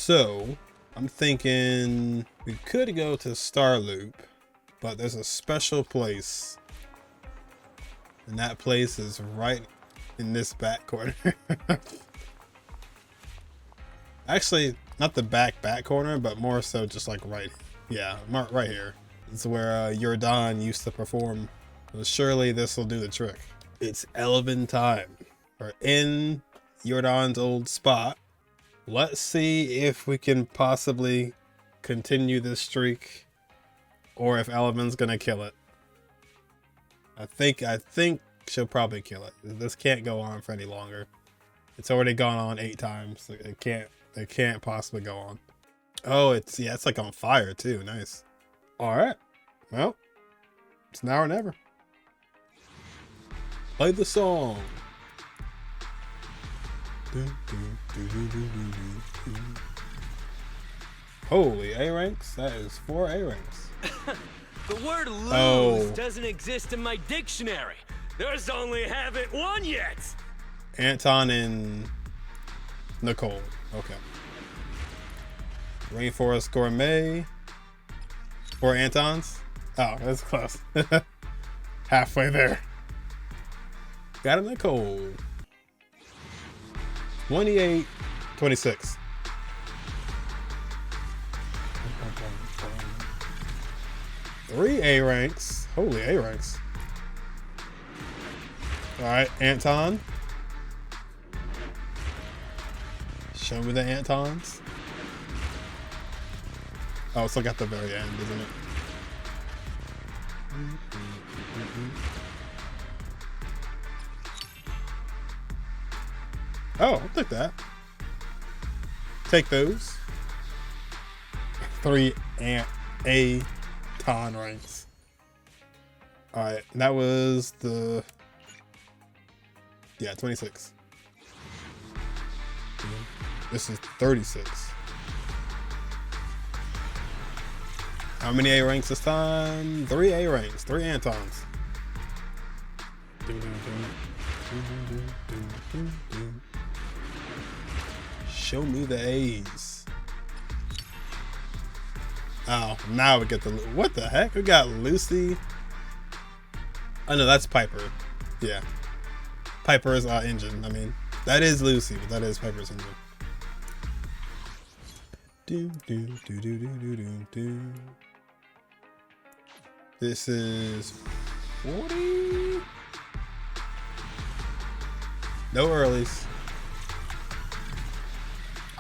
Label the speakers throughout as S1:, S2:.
S1: So I'm thinking we could go to Star Loop, but there's a special place, and that place is right in this back corner. Actually, not the back corner, but more so just like right, yeah, right here. It's where Jordan used to perform. So surely this will do the trick. It's Evelyn time. We're in Jordan's old spot. Let's see if we can possibly continue this streak, or if Evelyn's gonna kill it. I think she'll probably kill it. This can't go on for any longer. It's already gone on 8 times. It can't possibly go on. Oh, it's like on fire too. Nice. All right. Well, it's now or never. Play the song. Holy A ranks. That is 4 A ranks.
S2: The word lose doesn't exist in my dictionary. There's only haven't won yet.
S1: Anton and Nicole. Okay. Rainforest Gourmet. 4 Antons. Oh, that's close. Halfway there. Got a Nicole. 28, 26. Three A ranks. Holy A ranks. All right, Anton. Show me the Antons. Oh, it's like at the very end, isn't it? Oh, I'll take that. Take those. 3 A-ton ranks. Alright, that was the... Yeah, 26. This is 36. How many A ranks this time? 3 A ranks, 3 Antons. Show me the A's. Oh, now we get the... What the heck? We got Lucy. Oh no, that's Piper. Yeah. Piper's engine. I mean, that is Lucy, but that is Piper's engine. This is 40. No earlies.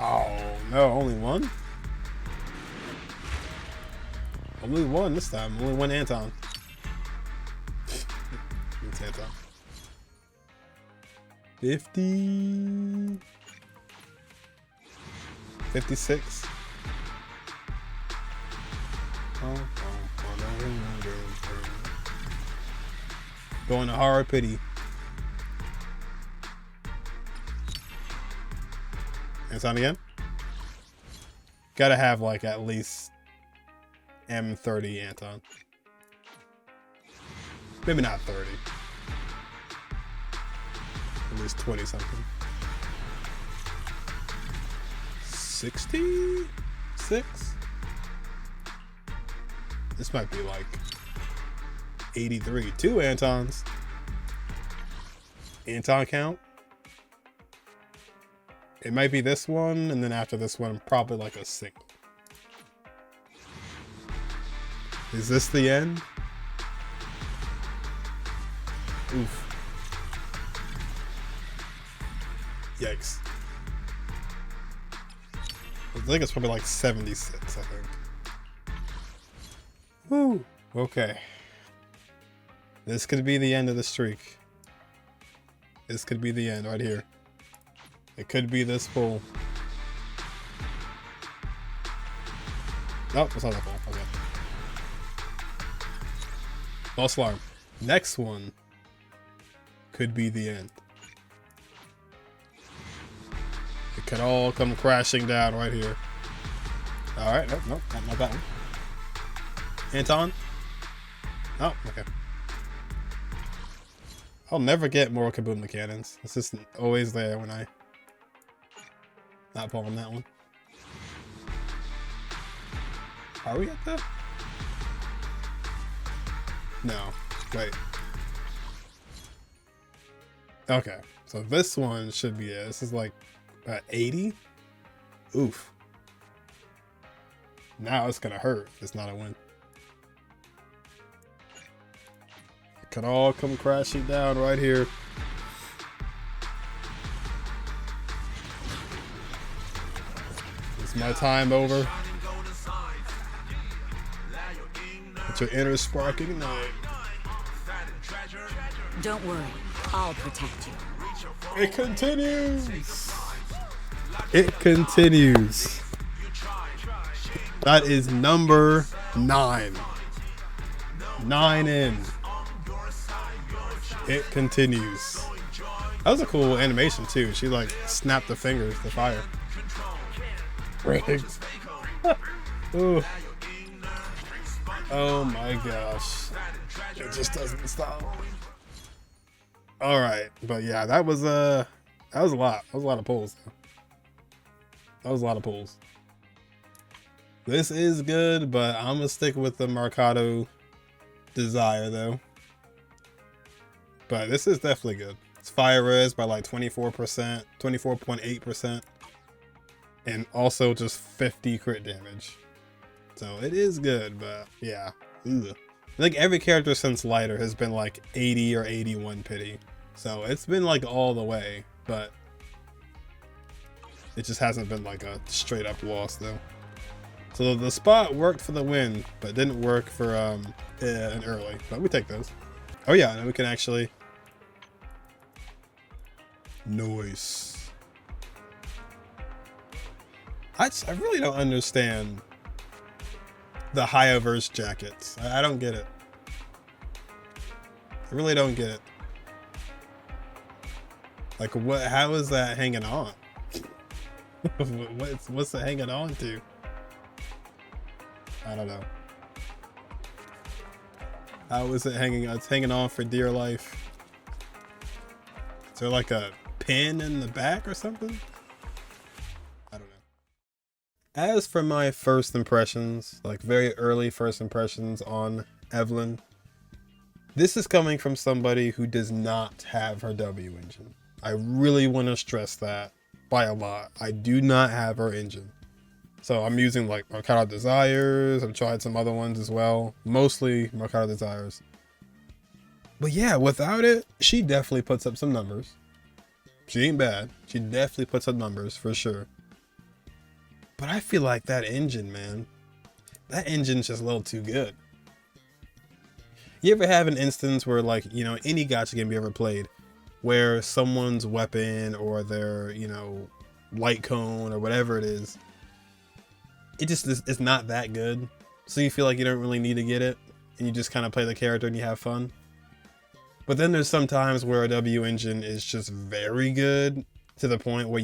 S1: Oh no, only one? Only one this time. Only one Anton. It's Anton. 50. 56. Going to hard pity. Anton again. Gotta have like at least M30 Anton. Maybe not 30. At least 20 something. 66? This might be like 83. 2 Antons. Anton count. It might be this one, and then after this one, probably like a single. Is this the end? Oof. Yikes. I think it's probably like 76, I think. Woo. Okay. This could be the end of the streak. This could be the end right here. It could be this pull. Nope, it's not that pull. Okay. False alarm. Next one could be the end. It could all come crashing down right here. Alright, nope, not that one. Anton? Oh, okay. I'll never get more Kaboom the cannons. It's just always there when I not pulling that one. Are we at that? No. Wait. Okay. So this one should be it. This is like 80? Oof. Now it's gonna hurt if it's not a win. It could all come crashing down right here. Is my time over? Let your inner spark ignite.
S3: Don't worry, I'll protect you.
S1: It continues. It continues. That is number 9. 9 in. It continues. That was a cool animation too. She like snapped the fingers to fire. Rigs. Ooh. Oh my gosh. It just doesn't stop. Alright, but yeah, that was a lot. That was a lot of pulls. That was a lot of pulls. This is good, but I'm gonna stick with the Mercado Desire though. But this is definitely good. It's fire res by like 24%, 24.8%, and also just 50 crit damage. So it is good, but yeah. Ugh. I think every character since Lighter has been like 80 or 81 pity. So it's been like all the way, but it just hasn't been like a straight up loss though. So the spot worked for the win, but didn't work for an early. But we take those. Oh yeah, and we can actually. Noise. I really don't understand the Hyoverse jackets. I don't get it. I really don't get it. Like what? How is that hanging on? What's it hanging on to? I don't know. How is it hanging on? It's hanging on for dear life. Is there like a pin in the back or something? I don't know. As for my first impressions, like very early first impressions on Evelyn, this is coming from somebody who does not have her W engine. I really want to stress that by a lot. I do not have her engine. So I'm using like Mercado Desires. I've tried some other ones as well. Mostly Mercado Desires. But yeah, without it, she definitely puts up some numbers. She ain't bad. She definitely puts up numbers for sure. But I feel like that engine, man, that engine's just a little too good. You ever have an instance where like, you know, any gacha game you ever played where someone's weapon or their, you know, light cone or whatever it is, it's not that good, so you feel like you don't really need to get it and you just kind of play the character and you have fun. But then there's some times where a W engine is just very good to the point where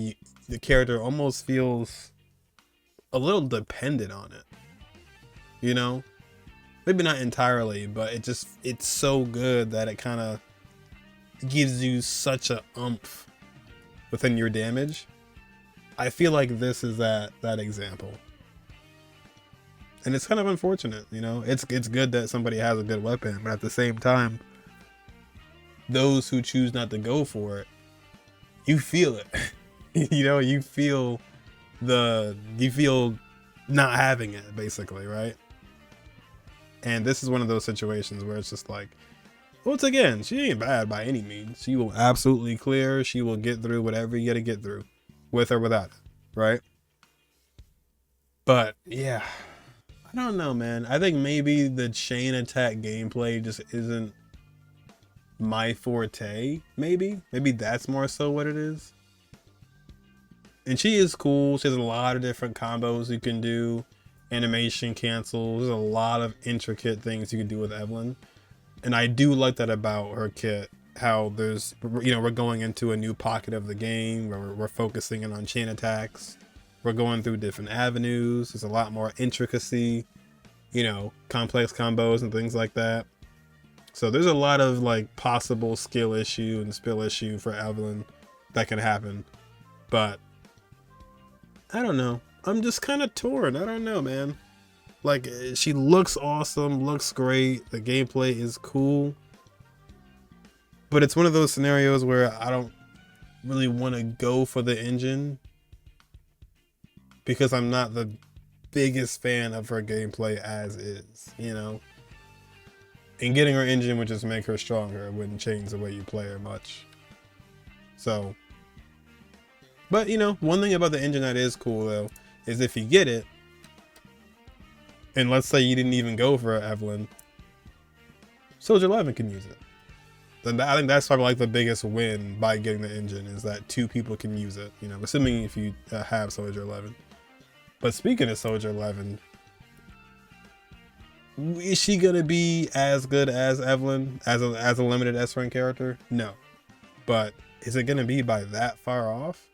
S1: the character almost feels a little dependent on it, you know, maybe not entirely, but it's so good that it kind of gives you such a oomph within your damage. I feel like this is that example. And it's kind of unfortunate, you know. It's good that somebody has a good weapon, but at the same time, those who choose not to go for it, you feel it. You know, you feel not having it, basically, right? And this is one of those situations where it's just like, once again, she ain't bad by any means. She will absolutely clear. She will get through whatever you gotta get through, with or without it, right? But yeah, I don't know, man. I think maybe the chain attack gameplay just isn't my forte. Maybe that's more so what it is. And she is cool. She has a lot of different combos you can do. Animation cancels. There's a lot of intricate things you can do with Evelyn. And I do like that about her kit. How there's, you know, we're going into a new pocket of the game where we're focusing in on chain attacks. We're going through different avenues. There's a lot more intricacy, you know, complex combos and things like that. So there's a lot of like possible skill issue and spill issue for Evelyn that can happen. But I don't know. I'm just kind of torn. I don't know, man. Like, she looks awesome, looks great. The gameplay is cool. But it's one of those scenarios where I don't really want to go for the engine because I'm not the biggest fan of her gameplay as is, you know? And getting her engine would just make her stronger. It wouldn't change the way you play her much. So, but you know, one thing about the engine that is cool though, is if you get it, and let's say you didn't even go for Evelyn, Soldier 11 can use it. Then I think that's probably like the biggest win by getting the engine, is that 2 people can use it, you know, assuming if you have Soldier 11. But speaking of Soldier 11, is she gonna be as good as Evelyn as a limited S rank character? No. But is it gonna be by that far off?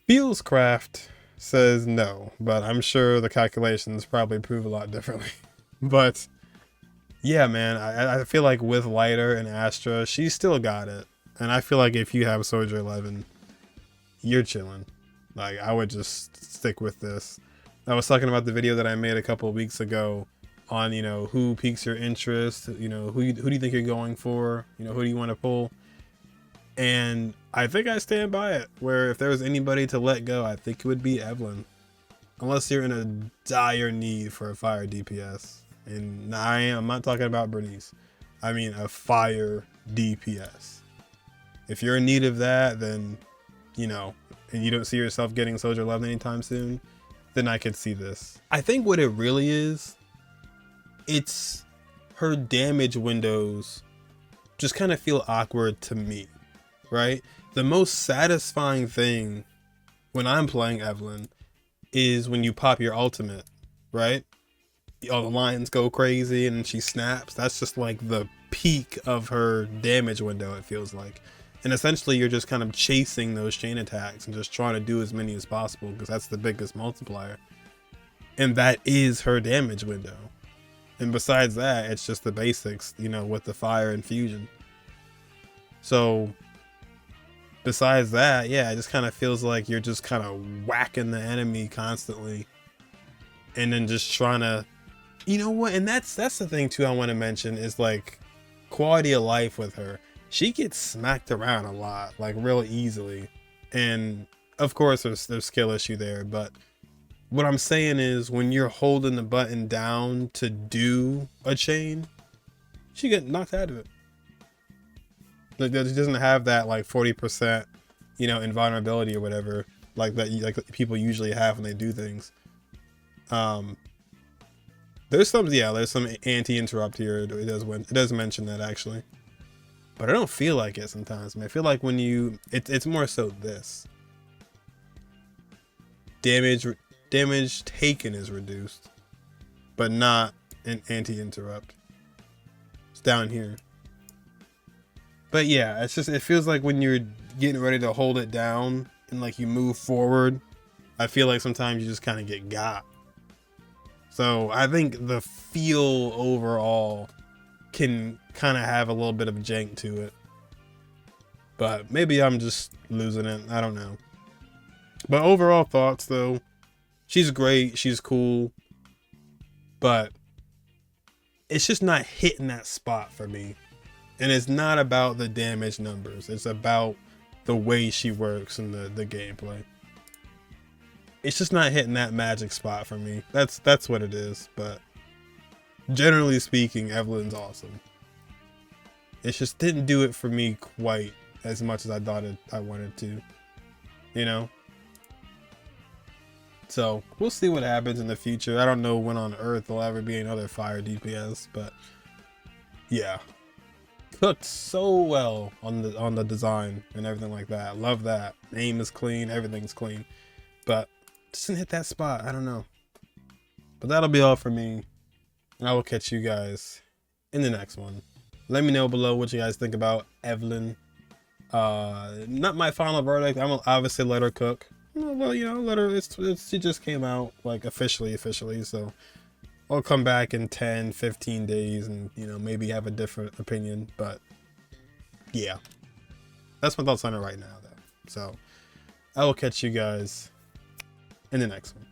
S1: Fieldscraft says no, but I'm sure the calculations probably prove a lot differently. But yeah, man, I feel like with Lighter and Astra, she still got it. And I feel like if you have Soldier 11, you're chilling. Like, I would just stick with this. I was talking about the video that I made a couple of weeks ago on, you know, who piques your interest, you know, who do you think you're going for, you know, who do you want to pull? And I think I stand by it, where if there was anybody to let go, I think it would be Evelyn. Unless you're in a dire need for a fire DPS. And I'm not talking about Bernice. I mean a fire DPS. If you're in need of that, then, you know, and you don't see yourself getting Soldier 11 anytime soon, then I could see this. I think what it really is, it's her damage windows just kind of feel awkward to me, right? The most satisfying thing when I'm playing Evelyn is when you pop your ultimate, right? All the lines go crazy and she snaps. That's just like the peak of her damage window, it feels like. And essentially you're just kind of chasing those chain attacks and just trying to do as many as possible because that's the biggest multiplier. And that is her damage window. And besides that, it's just the basics, you know, with the fire and fusion. So besides that, yeah, it just kind of feels like you're just kind of whacking the enemy constantly. And then just trying to, you know what? And that's the thing too I want to mention is like quality of life with her. She gets smacked around a lot, like real easily. And of course there's skill issue there, but what I'm saying is when you're holding the button down to do a chain, she gets knocked out of it. Like, she doesn't have that like 40%, you know, invulnerability or whatever, like that like people usually have when they do things. There's some anti-interrupt here. It does mention that actually. But I don't feel like it sometimes. I mean, I feel like when it's more so this. Damage taken is reduced, but not an anti-interrupt. It's down here. But yeah, it's just, it feels like when you're getting ready to hold it down and like you move forward, I feel like sometimes you just kind of get got. So I think the feel overall can kind of have a little bit of jank to it, but maybe I'm just losing it. I don't know. But overall thoughts though, she's great, she's cool, but it's just not hitting that spot for me. And it's not about the damage numbers, it's about the way she works and the gameplay. It's just not hitting that magic spot for me. That's what it is. But generally speaking, Evelyn's awesome. It just didn't do it for me quite as much as I thought I wanted to, you know? So we'll see what happens in the future. I don't know when on earth there'll ever be another fire DPS, but yeah. Cooked so well on the design and everything like that. Love that. Aim is clean, everything's clean. But just didn't hit that spot. I don't know. But that'll be all for me. And I will catch you guys in the next one. Let me know below what you guys think about Evelyn. Not my final verdict. I'm gonna obviously let her cook. Well, you know, let her. She just came out like officially. So I'll come back in 10, 15 days and, you know, maybe have a different opinion. But yeah, that's my thoughts on it right now, though. So I will catch you guys in the next one.